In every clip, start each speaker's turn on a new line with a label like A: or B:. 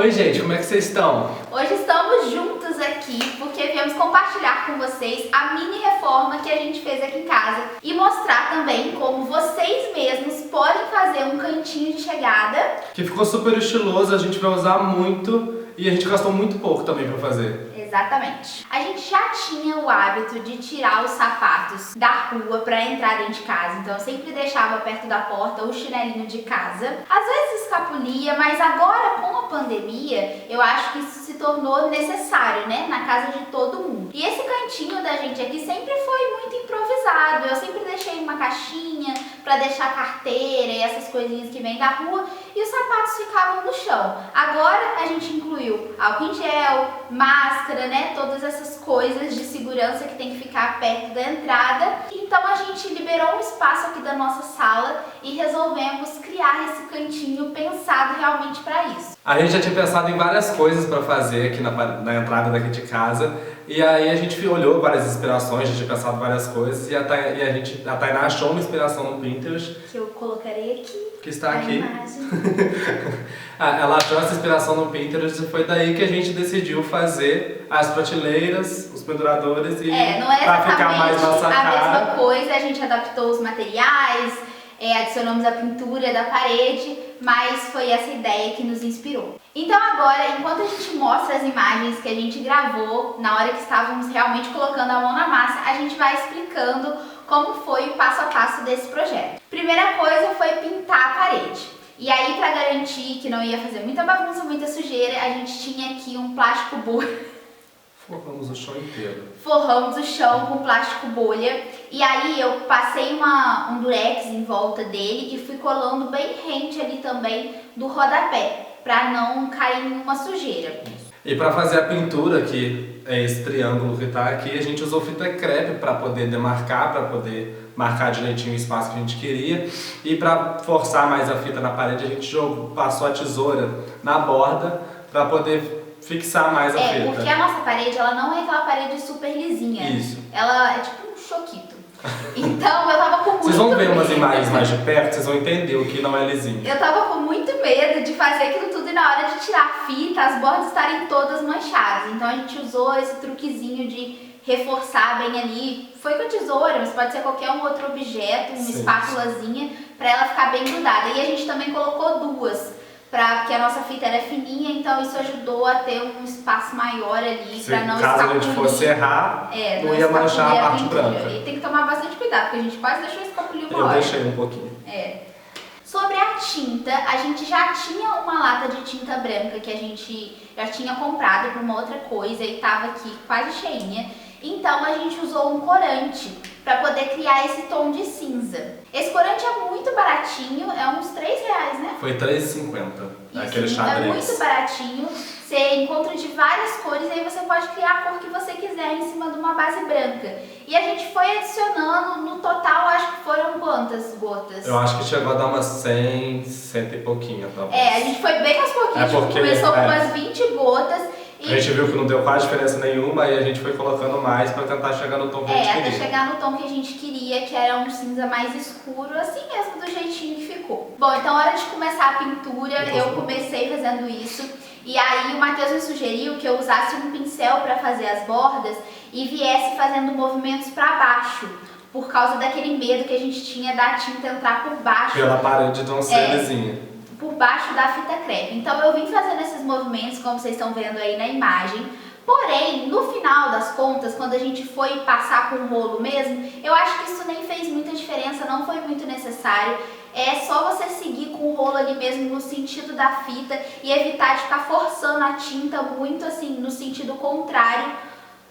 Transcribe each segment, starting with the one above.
A: Oi gente, como é que vocês estão?
B: Hoje estamos juntos aqui porque viemos compartilhar com vocês a mini reforma que a gente fez aqui em casa e mostrar também como vocês mesmos podem fazer um cantinho de chegada.
A: Que ficou super estiloso, a gente vai usar muito e a gente gastou muito pouco também pra fazer.
B: Exatamente. A gente já tinha o hábito de tirar os sapatos da rua para entrar dentro de casa, então eu sempre deixava perto da porta o chinelinho de casa. Às vezes escapulia, mas agora com a pandemia, eu acho que isso se tornou necessário, né, na casa de todo mundo. E esse cantinho da gente aqui sempre foi muito improvisado. Eu sempre deixei uma caixinha para deixar carteira e essas coisinhas que vêm da rua e os sapatos ficavam no chão. Agora a gente incluiu álcool em gel, máscara, né? Todas essas coisas de segurança que tem que ficar perto da entrada. Então a gente liberou um espaço aqui da nossa sala e resolvemos criar esse cantinho pensado realmente para isso.
A: A gente já tinha pensado em várias coisas pra fazer aqui na entrada daqui de casa. E aí a gente olhou várias inspirações, a gente tinha pensado várias coisas e a Tainá achou uma inspiração no Pinterest.
B: Que eu colocarei aqui.
A: Que está
B: a
A: aqui.
B: Imagem.
A: Ela achou essa inspiração no Pinterest e foi daí que a gente decidiu fazer as prateleiras, os penduradores e
B: não é
A: pra ficar mais nossa
B: a
A: cara.
B: mesma coisa, a gente adaptou os materiais, adicionamos a pintura da parede, mas foi essa ideia que nos inspirou. Então agora, enquanto a gente mostra as imagens que a gente gravou, na hora que estávamos realmente colocando a mão na massa, a gente vai explicando como foi o passo a passo desse projeto. Primeira coisa foi pintar a parede. E aí, para garantir que não ia fazer muita bagunça, muita sujeira, a gente tinha aqui um plástico bolha.
A: Forramos o chão inteiro.
B: Forramos o chão com plástico bolha. E aí eu passei um durex em volta dele e fui colando bem rente ali também do rodapé, para não cair nenhuma sujeira.
A: E para fazer a pintura, que é esse triângulo que está aqui, a gente usou fita crepe para poder demarcar, para poder marcar direitinho o espaço que a gente queria. E para forçar mais a fita na parede, a gente passou a tesoura na borda para poder fixar mais a fita.
B: Porque a nossa parede, ela não é aquela parede super lisinha.
A: Isso.
B: Ela é tipo um choquito. Então eu tava com muito
A: Vocês vão ver
B: medo.
A: umas imagens mais de perto, vocês vão entender o que não é lisinho.
B: Eu tava com muito medo de fazer aquilo tudo e na hora de tirar a fita, as bordas estarem todas manchadas. Então a gente usou esse truquezinho de reforçar bem ali. Foi com a tesoura, mas pode ser qualquer um outro objeto, uma espátulazinha, pra ela ficar bem grudada. E a gente também colocou duas, porque a nossa fita era fininha, então isso ajudou a ter um espaço maior ali, para não escapulir.
A: Caso a gente fosse errar, não ia manchar a parte branca.
B: E tem que tomar bastante cuidado, porque a gente quase deixou escapulir uma
A: hora.
B: Eu
A: deixei um pouquinho.
B: Sobre a tinta, a gente já tinha uma lata de tinta branca que a gente já tinha comprado para uma outra coisa e estava aqui quase cheinha. Então a gente usou um corante para poder criar esse tom de cinza. Esse corante é muito baratinho, é uns R$3, né?
A: Foi R$3,50, aquele xadrez.
B: É muito baratinho, você encontra de várias cores e aí você pode criar a cor que você quiser em cima de uma base branca. E a gente foi adicionando, no total acho que foram quantas gotas?
A: Eu acho que chegou a dar umas 100 e pouquinho, talvez.
B: A gente foi bem aos pouquinhos, a gente começou com umas 20 gotas.
A: A gente viu que não deu quase diferença nenhuma e a gente foi colocando mais para tentar chegar no tom que a gente queria.
B: Até chegar no tom que a gente queria, que era um cinza mais escuro, assim mesmo, do jeitinho que ficou. Bom, então hora de começar a pintura, eu comecei fazendo isso. E aí o Matheus me sugeriu que eu usasse um pincel para fazer as bordas e viesse fazendo movimentos para baixo, por causa daquele medo que a gente tinha da tinta entrar por baixo.
A: Pela parede não ser lisinha.
B: Por baixo da fita crepe. Então eu vim fazendo esses movimentos, como vocês estão vendo aí na imagem. Porém, no final das contas, quando a gente foi passar com o rolo mesmo, eu acho que isso nem fez muita diferença, não foi muito necessário. É só você seguir com o rolo ali mesmo no sentido da fita e evitar de ficar forçando a tinta muito assim, no sentido contrário,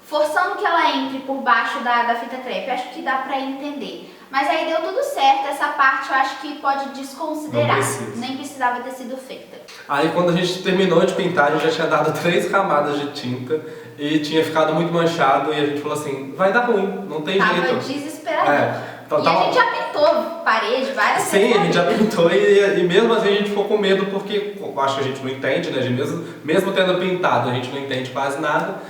B: forçando que ela entre por baixo da fita crepe. Acho que dá pra entender. Mas aí deu tudo certo, essa parte eu acho que pode desconsiderar, nem precisava ter sido feita.
A: Aí quando a gente terminou de pintar, a gente já tinha dado 3 camadas de tinta e tinha ficado muito manchado e a gente falou assim, vai dar ruim, não tem jeito.
B: Tava desesperador.
A: Então,
B: e a gente já pintou parede várias vezes.
A: Sim, a gente já pintou e mesmo assim a gente ficou com medo porque eu acho que a gente não entende, né? Mesmo tendo pintado, a gente não entende quase nada.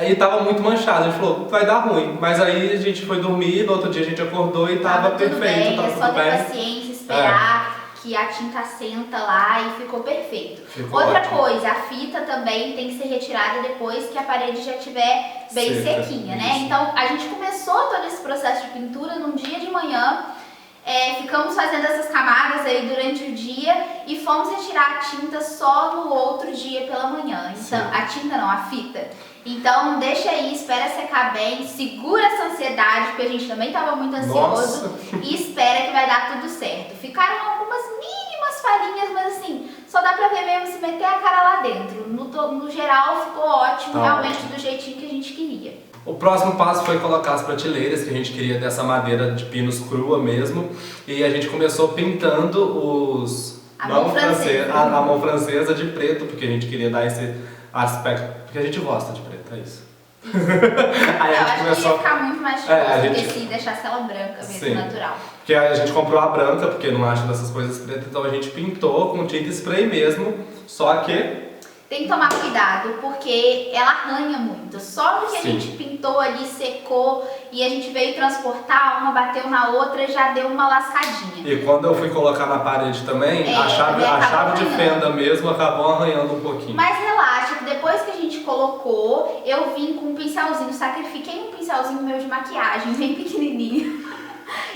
A: E tava muito manchado, a gente falou, vai dar ruim. Mas aí a gente foi dormir, no outro dia a gente acordou e tava perfeito,
B: bem,
A: tava
B: é
A: tudo
B: só ter
A: bem.
B: paciência, esperar. que a tinta senta lá e ficou perfeito.
A: Ficou
B: Outra
A: ótimo.
B: coisa, a fita também tem que ser retirada depois que a parede já estiver bem
A: Seca,
B: sequinha, né?
A: isso.
B: Então a gente começou todo esse processo de pintura num dia de manhã, ficamos fazendo essas camadas aí durante o dia e fomos retirar a tinta só no outro dia pela manhã. Então,
A: Sim.
B: a tinta não, a fita. Então deixa aí, espera secar bem, segura essa ansiedade, porque a gente também estava muito ansioso.
A: Nossa.
B: E espera que vai dar tudo certo. Ficaram algumas mínimas falhinhas, mas assim, só dá pra ver mesmo se meter a cara lá dentro. No geral ficou ótimo,
A: Tá
B: realmente
A: ótimo.
B: do jeitinho que a gente queria.
A: O próximo passo foi colocar as prateleiras, que a gente queria dessa madeira de pinos crua mesmo. E a gente começou pintando
B: A mão francesa.
A: a mão francesa de preto, porque a gente queria dar esse aspecto. Porque a gente gosta de preto, é isso. Aí
B: Eu
A: a
B: acho
A: gente começou.
B: que ia ficar muito mais
A: É, a
B: estiloso do
A: gente-
B: que se deixasse ela branca mesmo,
A: Sim.
B: natural.
A: Porque a gente comprou a branca, porque não acha dessas coisas pretas, então a gente pintou com tinta spray mesmo, só que
B: Tem que tomar cuidado, porque ela arranha muito. Só no que a
A: Sim.
B: gente pintou ali, secou e a gente veio transportar, uma bateu na outra e já deu uma lascadinha.
A: e quando eu fui colocar na parede também, a chave
B: acabou
A: de
B: arranhando.
A: fenda mesmo acabou arranhando um pouquinho.
B: Mas relaxa, que depois que a gente colocou, eu vim com um pincelzinho, sacrifiquei um pincelzinho meu de maquiagem, bem pequenininho.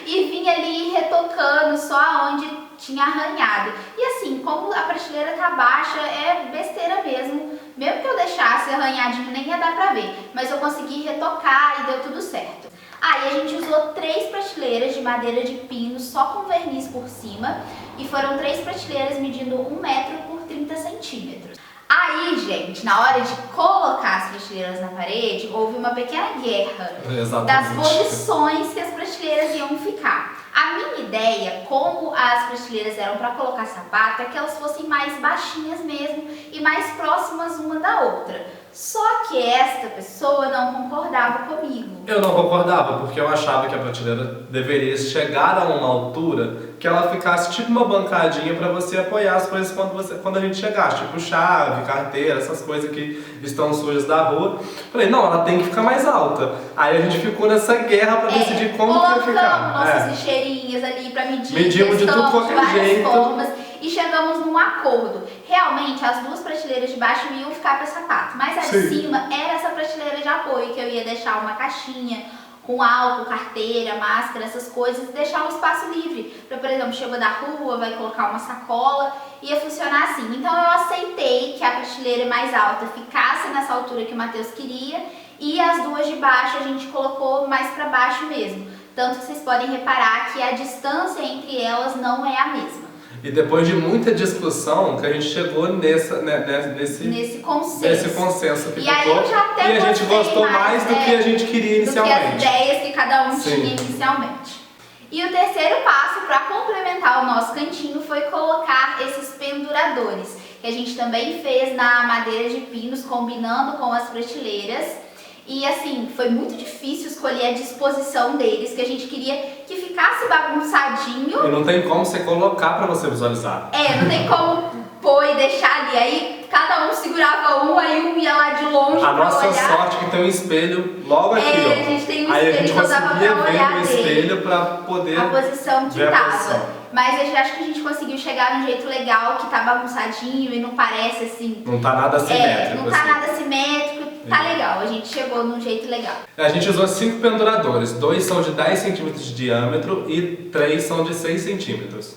B: E vim ali retocando só onde tinha arranhado. E assim, como a prateleira tá baixa, é besteira mesmo. Mesmo que eu deixasse arranhadinho, nem ia dar pra ver. Mas eu consegui retocar e deu tudo certo. Aí a gente usou 3 prateleiras de madeira de pino só com verniz por cima. E foram 3 prateleiras medindo 1 metro por 30 centímetros. Aí, gente, na hora de colocar as prateleiras na parede, houve uma pequena guerra das
A: Exatamente.
B: posições que as prateleiras iam ficar. A minha ideia, como as prateleiras eram para colocar sapato, é que elas fossem mais baixinhas mesmo e mais próximas uma da outra. Só que esta pessoa não concordava comigo.
A: Eu não concordava, porque eu achava que a prateleira deveria chegar a uma altura que ela ficasse tipo uma bancadinha para você apoiar as coisas quando a gente chegasse, tipo chave, carteira, essas coisas que estão sujas da rua. Falei, não, ela tem que ficar mais alta. Aí a gente ficou nessa guerra para decidir como que ia
B: Colocamos
A: ficar.
B: nossas lixeirinhas ali para medir,
A: Medimos de tudo
B: testamos
A: qualquer
B: várias
A: jeito.
B: formas e chegamos num acordo. Realmente, as 2 prateleiras de baixo iam ficar para sapato, mas a de
A: Sim.
B: cima era essa prateleira de apoio, que eu ia deixar uma caixinha com álcool, carteira, máscara, essas coisas, e deixar um espaço livre. Para, por exemplo, chegou da rua, vai colocar uma sacola, ia funcionar assim. Então eu aceitei que a prateleira mais alta ficasse nessa altura que o Matheus queria, e as 2 de baixo a gente colocou mais para baixo mesmo. Tanto que vocês podem reparar que a distância entre elas não é a mesma.
A: E depois de muita discussão que a gente chegou nesse
B: Nesse consenso.
A: que
B: E aí
A: ficou,
B: eu já até
A: e a gente
B: gostei
A: gostou mais do que a gente queria
B: do que as
A: inicialmente.
B: ideias que cada um
A: Sim.
B: tinha inicialmente. E o terceiro passo para complementar o nosso cantinho foi colocar esses penduradores, que a gente também fez na madeira de pinos, combinando com as prateleiras. E assim, foi muito difícil escolher a disposição deles, que a gente queria que ficasse bagunçadinho.
A: E não tem como você colocar pra você visualizar.
B: Não tem como pôr e deixar ali. Aí cada um segurava um, aí um ia lá de longe
A: A
B: pra
A: nossa
B: olhar.
A: sorte é que tem um espelho logo aqui, ó.
B: A gente tem um
A: Aí a
B: espelho
A: gente
B: que eu dava
A: conseguia
B: pra
A: ver
B: olhar
A: no
B: dele.
A: espelho pra poder
B: A posição que
A: ver a
B: tava.
A: posição.
B: Mas eu acho que a gente conseguiu chegar num jeito legal, que tá bagunçadinho e não parece assim.
A: Não tá nada simétrico.
B: Não tá
A: assim.
B: nada simétrico, tá legal. A gente chegou num jeito legal.
A: A gente usou 5 penduradores, 2 são de 10 centímetros de diâmetro e 3 são de 6 centímetros.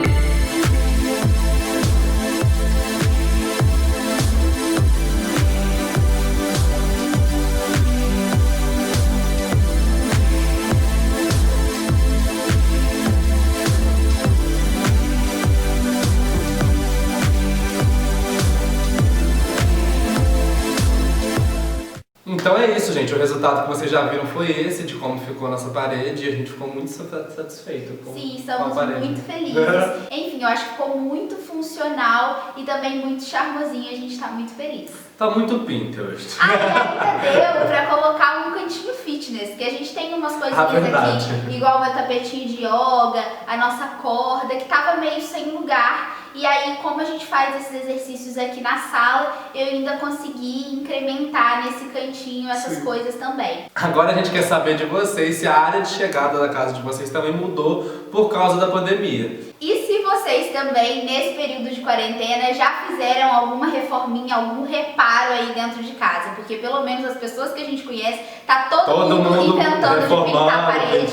A: Então é isso, gente. O resultado que vocês já viram foi esse, de como ficou a nossa parede, e a gente ficou muito satisfeito com
B: Sim,
A: com a
B: estamos
A: parede.
B: muito felizes. Enfim, eu acho que ficou muito funcional e também muito charmosinho. A gente tá muito feliz.
A: Tá muito Pinterest.
B: Aí ainda deu pra colocar um cantinho fitness, que a gente tem umas coisinhas
A: verdade.
B: aqui, igual o meu tapetinho de yoga, a nossa corda, que tava meio sem lugar. E aí, como a gente faz esses exercícios aqui na sala, eu ainda consegui incrementar nesse cantinho essas coisas também.
A: Agora a gente quer saber de vocês se a área de chegada da casa de vocês também mudou por causa da pandemia.
B: E se você vocês também, nesse período de quarentena, já fizeram alguma reforminha, algum reparo aí dentro de casa. Porque pelo menos as pessoas que a gente conhece, tá todo mundo inventando de pintar a parede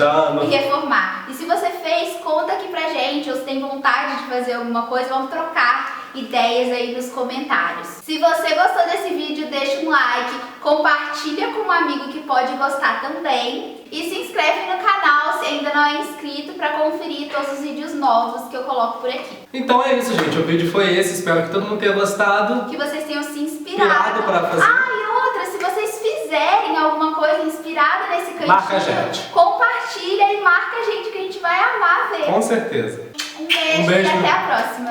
B: e reformar. E se você fez, conta aqui pra gente, ou se tem vontade de fazer alguma coisa, vamos trocar ideias aí nos comentários. Se você gostou desse vídeo, deixa um like, compartilha com um amigo que pode gostar também e se inscreve no canal se ainda não é inscrito para conferir todos os vídeos novos que eu coloco por aqui.
A: Então é isso, gente. O vídeo foi esse. Espero que todo mundo tenha gostado.
B: Que vocês tenham se inspirado.
A: Pra fazer.
B: Ah, e outra, se vocês fizerem alguma coisa inspirada nesse cantinho,
A: marca a gente.
B: Compartilha e marca a gente que a gente vai amar ver.
A: Com certeza.
B: Um beijo e até a próxima.